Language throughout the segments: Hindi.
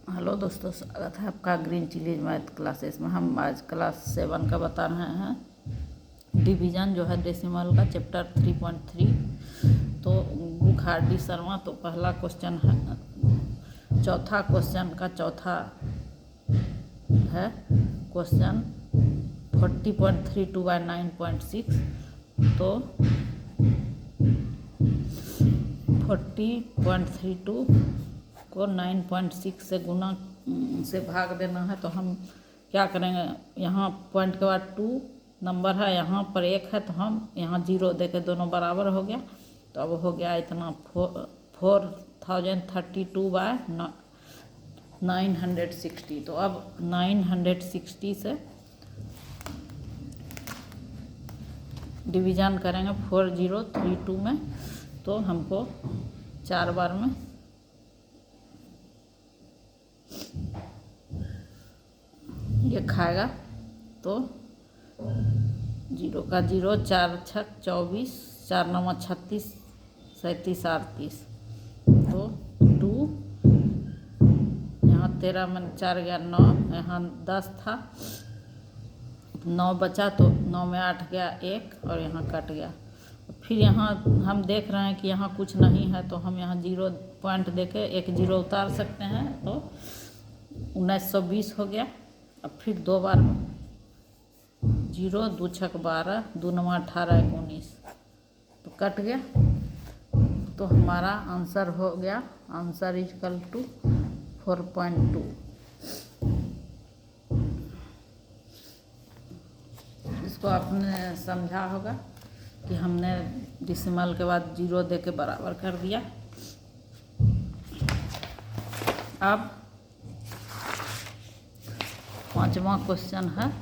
हेलो दोस्तों, स्वागत है आपका ग्रीन चिलीज मैथ क्लासेस में। हम आज क्लास 7 का बता रहे हैं डिवीज़न जो है डेसिमल का चैप्टर 3.3। तो बुखारडी शर्मा। तो पहला क्वेश्चन है, चौथा क्वेश्चन का चौथा है क्वेश्चन 40.32/9.6। तो 40.32 को 9.6 से गुना से भाग देना है। तो हम क्या करेंगे, यहाँ पॉइंट के बाद 2 नंबर है, यहाँ पर 1 है, तो हम यहाँ 0 देके दोनों बराबर हो गया। तो अब हो गया इतना 4032/960। तो अब 960 से डिवीज़न करेंगे 4032 में। तो हमको 4 बार में ये खाएगा। तो 0 का 0, 4 छक 24, 4 9 36, 37 38। तो 2 यहाँ 13 में 4 गया 9, यहाँ 10 था, 9 बचा, तो 9 में 8 गया 1 और यहाँ कट गया। फिर यहाँ हम देख रहे हैं कि यहाँ कुछ नहीं है, तो हम यहाँ 0 पॉइंट देके एक 0 उतार सकते हैं। तो 1920 हो गया। अब फिर 2 बार 0, 2 छक 12, 2 9 18 19, तो कट गया। तो हमारा आंसर हो गया, आंसर इक्वल टू 4.2। इसको आपने समझा होगा कि हमने डिसिमल के बाद 0 दे के बराबर कर दिया। अब 5वां क्वेश्चन है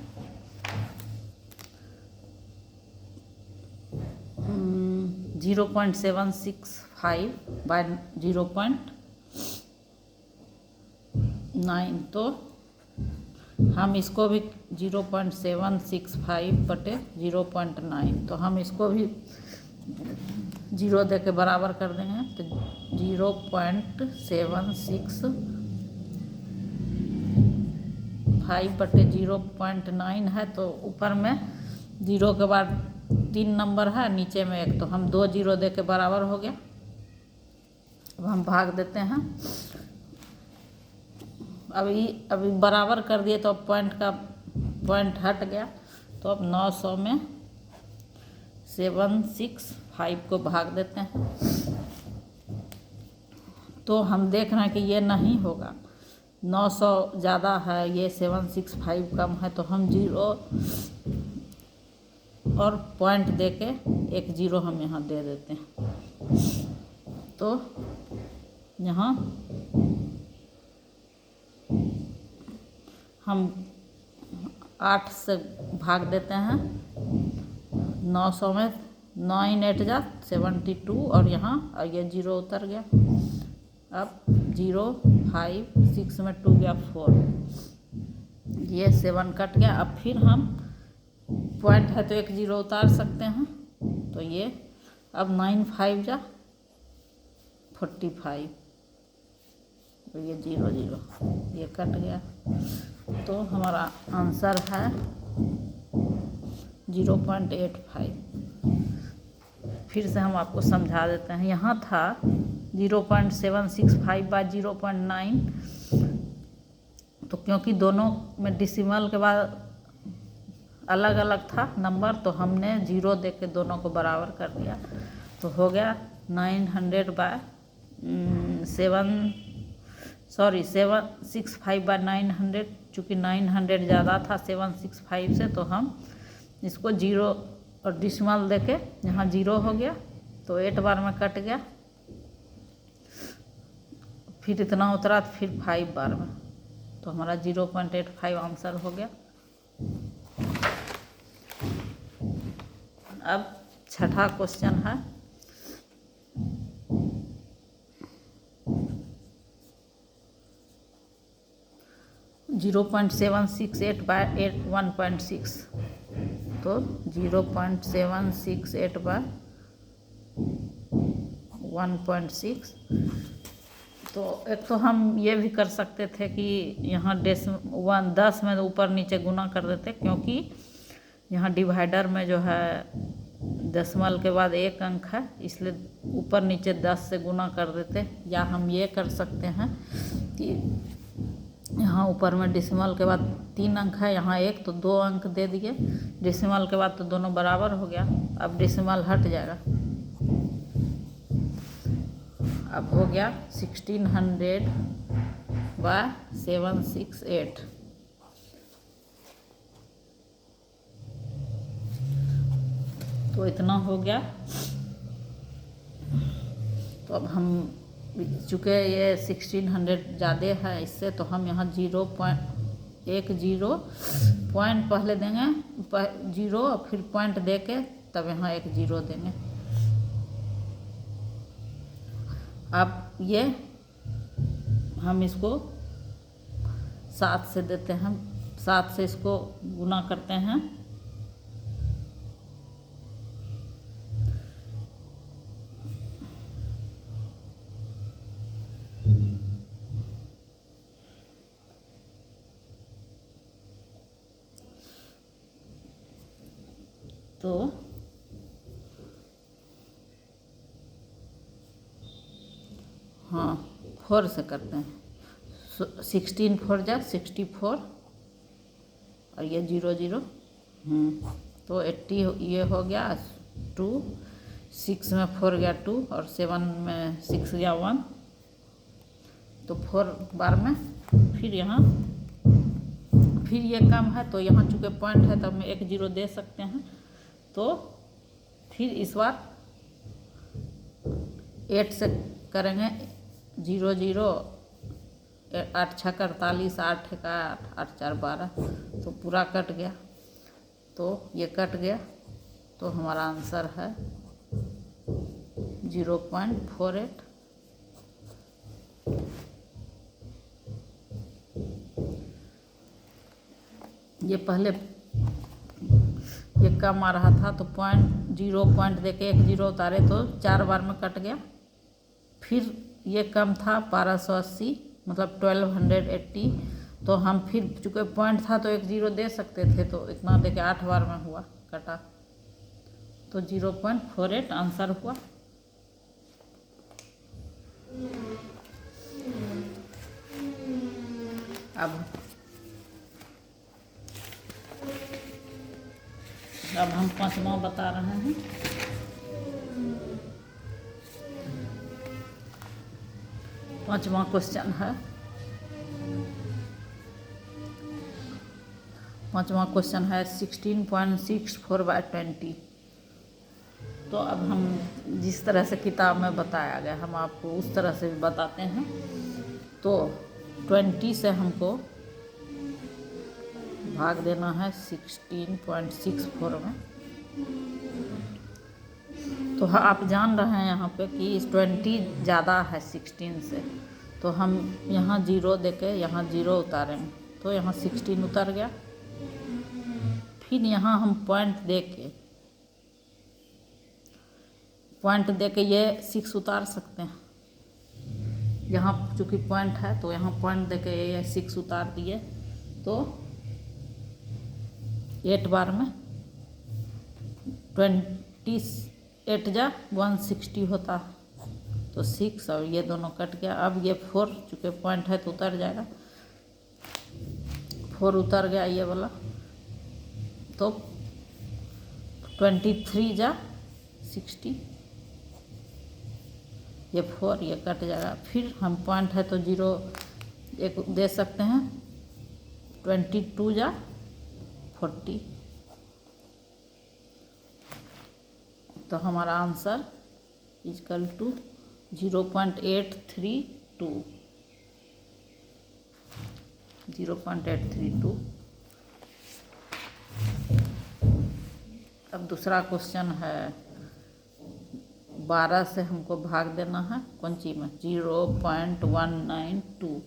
0.765/0.9। तो हम इसको भी 0.765/0.9, तो हम इसको भी 0 दे के बराबर कर देंगे। तो 0.765/0.9 है। तो ऊपर में 0 के बाद 3 नंबर है, नीचे में 1, तो हम 2 0 दे के बराबर हो गया। अब हम भाग देते हैं। अभी बराबर कर दिए, तो अब पॉइंट हट गया। तो अब 900 में 765 को भाग देते हैं। तो हम देख रहे हैं कि ये नहीं होगा, 900 ज़्यादा है, ये 765 कम है। तो हम 0 और पॉइंट दे के एक 0 हम यहाँ दे देते हैं। तो यहाँ हम 8 से भाग देते हैं। 900 में 9 8 जा 72, और यहाँ और ये 0 उतर गया। अब 0 5 6 में 2 गया 4, ये 7 कट गया। अब फिर हम पॉइंट है तो एक 0 उतार सकते हैं। तो ये अब 9 5 जा 45, तो ये 0 0, ये कट गया। तो हमारा आंसर है 0.85। फिर से हम आपको समझा देते हैं। यहाँ था 0.765/0.9, तो क्योंकि दोनों में डिसिमल के बाद अलग अलग था नंबर, तो हमने 0 दे के दोनों को बराबर कर दिया। तो हो गया 765/900। चूँकि 900 ज़्यादा था 765 से, तो हम इसको 0 और डिसिमल दे के यहाँ 0 हो गया। तो 8 बार में कट गया। फिर इतना उतरा, तो फिर 5 बार में, तो हमारा 0.85 आंसर हो गया। अब छठा क्वेश्चन है 0.768/1.6। तो 0.768/1.6 तो एक तो हम ये भी कर सकते थे कि यहाँ 10 में ऊपर नीचे गुना कर देते, क्योंकि यहाँ डिवाइडर में जो है दशमलव के बाद 1 अंक है, इसलिए ऊपर नीचे 10 से गुना कर देते। या हम ये कर सकते हैं कि यहाँ ऊपर में डेसिमल के बाद 3 अंक है, यहाँ 1 तो 2 अंक दे दिए, डेसिमल के बाद तो दोनों बराबर हो गया। अब डेसिमल हट जाएगा, अब हो गया 1600/768। तो इतना हो गया। तो अब हम चूँकि ये 1600 ज़्यादा है इससे, तो हम यहाँ 0.10 पॉइंट पहले देंगे, 0 और फिर पॉइंट दे के तब यहाँ 10 देंगे। अब ये हम इसको 7 से देते हैं, 7 से इसको गुना करते हैं। तो हाँ 4 से करते हैं, 16 4 जा 64 और ये 0 तो 80 ये हो गया 2, 6 में 4 गया 2 और 7 में 6 गया 1, तो 4 बार में फिर यहाँ फिर ये कम है, तो यहाँ चूँकि पॉइंट है तो हम 10 दे सकते हैं। तो फिर इस बार 8 से करेंगे, 0 0 8 6 48 8 1 8 8 4 12, तो पूरा कट गया। तो ये कट गया, तो हमारा आंसर है 0.48। ये पहले ये कम आ रहा था तो 0 दे के 10 उतारे तो 4 बार में कट गया। फिर ये कम था 1280 मतलब 1280, तो हम फिर चूँकि पॉइंट था तो 10 दे सकते थे, तो इतना दे के 8 बार में हुआ कटा, तो 0.48 आंसर हुआ। अब हम 5वां बता रहे हैं। पाँचवां क्वेश्चन है, 16.64/20। तो अब हम जिस तरह से किताब में बताया गया हम आपको उस तरह से भी बताते हैं। तो 20 से हमको भाग देना है 16.64 में। तो आप जान रहे हैं यहाँ पे कि 20 ज़्यादा है 16 से, तो हम यहाँ 0 देके यहाँ 0 उतारेंगे, तो यहाँ 16 उतर गया। फिर यहाँ हम पॉइंट दे के ये 6 उतार सकते हैं। यहाँ चूँकि पॉइंट है तो यहाँ पॉइंट दे के ये 6 उतार दिए, तो 8 बार में 28 जा 160 होता है, तो 6 और ये दोनों कट गया। अब ये 4 चूँकि पॉइंट है तो उतर जाएगा, 4 उतर गया ये वाला, तो 23 जा 60, ये 4 ये कट जाएगा। फिर हम पॉइंट है तो 0 एक दे सकते हैं, 22 जा 40, तो हमारा आंसर इक्वल टू 0.832। अब दूसरा क्वेश्चन है, 12 से हमको भाग देना है कौन चीज में 0.192।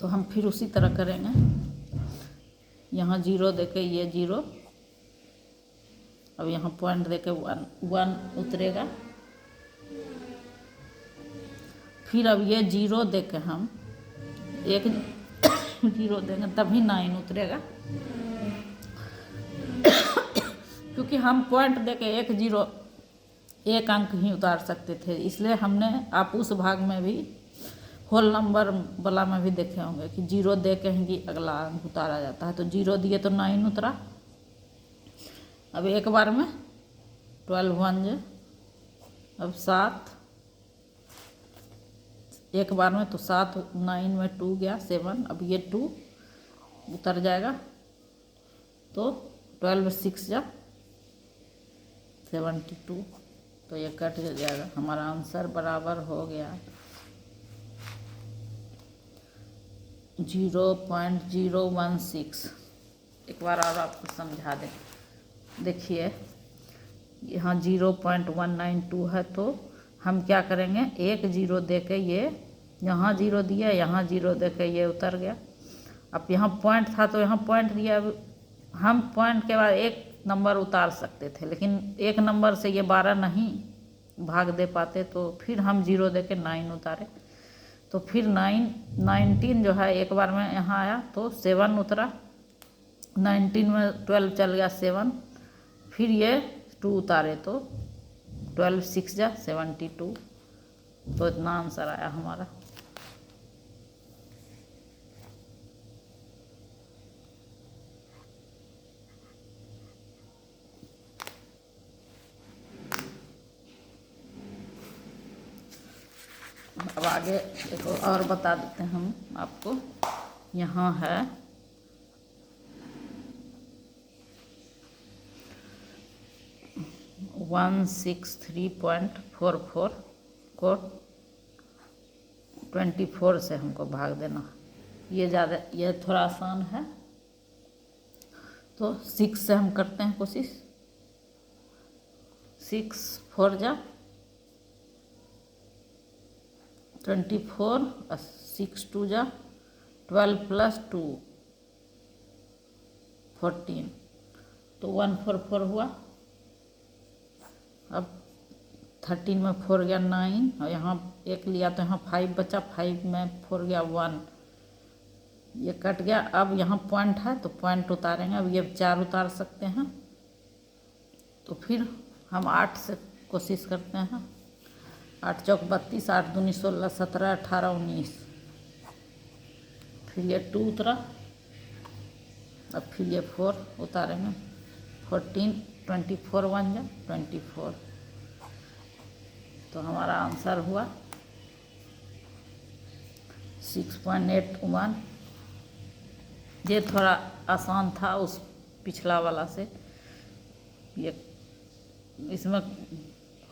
तो हम फिर उसी तरह करेंगे, यहाँ 0 देके ये 0, अब यहाँ पॉइंट देके 1 उतरेगा। फिर अब ये जीरो दे के हम एक जीरो देंगे तभी 9 उतरेगा, क्योंकि हम पॉइंट दे के एक जीरो एक अंक ही उतार सकते थे, इसलिए हमने आप उस भाग में भी होल नंबर वाला में भी देखे होंगे कि जीरो दे के ही अगला अंक उतारा जाता है। तो जीरो दिए तो 9 उतरा। अब एक बार में 12 वन जे, अब 7 एक बार में, तो 7 9 में 2 गया 7, अब ये 2 उतर जाएगा तो 12 6 जा 72, तो ये कट जाएगा। हमारा आंसर बराबर हो गया 0.016। एक बार और आपको समझा दें, देखिए यहाँ 0.192 है, तो हम क्या करेंगे, एक जीरो दे के ये यहाँ जीरो दिया, यहाँ जीरो दे के ये उतर गया। अब यहाँ पॉइंट था तो यहाँ पॉइंट दिया, अब हम पॉइंट के बाद एक नंबर उतार सकते थे, लेकिन एक नंबर से ये 12 नहीं भाग दे पाते, तो फिर हम जीरो दे के 9 उतारे। तो फिर 19 जो है एक बार में यहाँ आया तो 7 उतरा, 19 में 12 चल गया 7, फिर ये 2 उतारे तो 12 6 जा 72, तो इतना आंसर आया हमारा। अब आगे एक और बता देते हैं हम आपको, यहाँ है 163.44 को 24 से हमको भाग देना। ये ज़्यादा, ये थोड़ा आसान है, तो 6 से हम करते हैं कोशिश। 6 4 जा 24, 6 2 जा 12 + 2 14, तो 144 हुआ। अब 13 में 4 गया 9, और यहाँ एक लिया तो यहाँ 5 बचा, 5 में 4 गया 1, ये कट गया। अब यहाँ पॉइंट है तो पॉइंट उतारेंगे, अब ये 4 उतार सकते हैं, तो फिर हम 8 से कोशिश करते हैं। 8 चौक 32, 8 दूनी 16, 17 18 19, फिर ये 2 उतरा, अब फिर ये 4 उतारेंगे, 14 24 1 जा 24, तो हमारा आंसर हुआ 6.81। ये थोड़ा आसान था उस पिछला वाला से, ये इसमें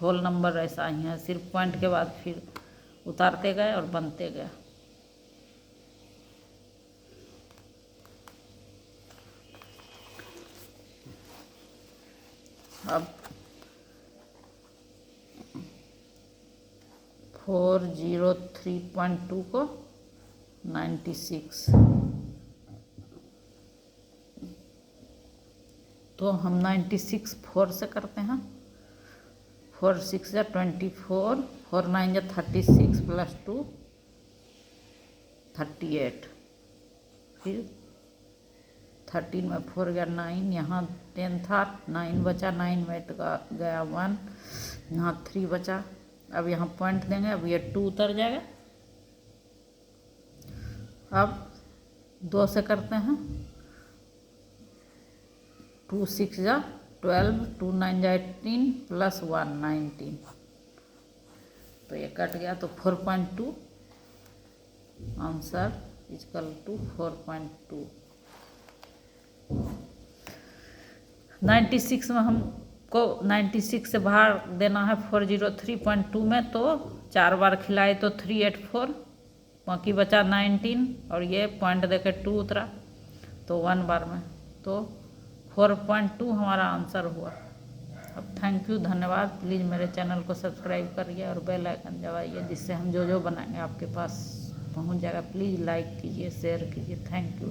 होल नंबर ऐसा ही है, सिर्फ पॉइंट के बाद फिर उतारते गए और बनते गए। अब 403.2 को 96, तो हम 96 4 से करते हैं। 4 6 जा 24, 4 9 जा 36 + 2 38, फिर 13 में 4 गया 9, यहाँ 10 था 9 बचा, 9 में गया 1, यहाँ 3 बचा। अब यहाँ पॉइंट देंगे, अब ये 2 उतर जाएगा। अब 2 से करते हैं। 2 6 जा 12, 2 9 जा 18 + 1 19, तो ये कट गया, तो 4.2 आंसर = 4.2। 96 में हमको 96 से भाग देना है 403.2 में, तो 4 बार खिलाए तो 384, बाकी बचा 19, और ये पॉइंट देके 2 उतरा तो 1 बार में, तो 4.2 हमारा आंसर हुआ। अब थैंक यू, धन्यवाद। प्लीज़ मेरे चैनल को सब्सक्राइब करिए और बेल आइकन दबाइए, जिससे हम जो जो बनाएंगे आपके पास पहुंच जाएगा। प्लीज़ लाइक कीजिए, शेयर कीजिए। Thank you.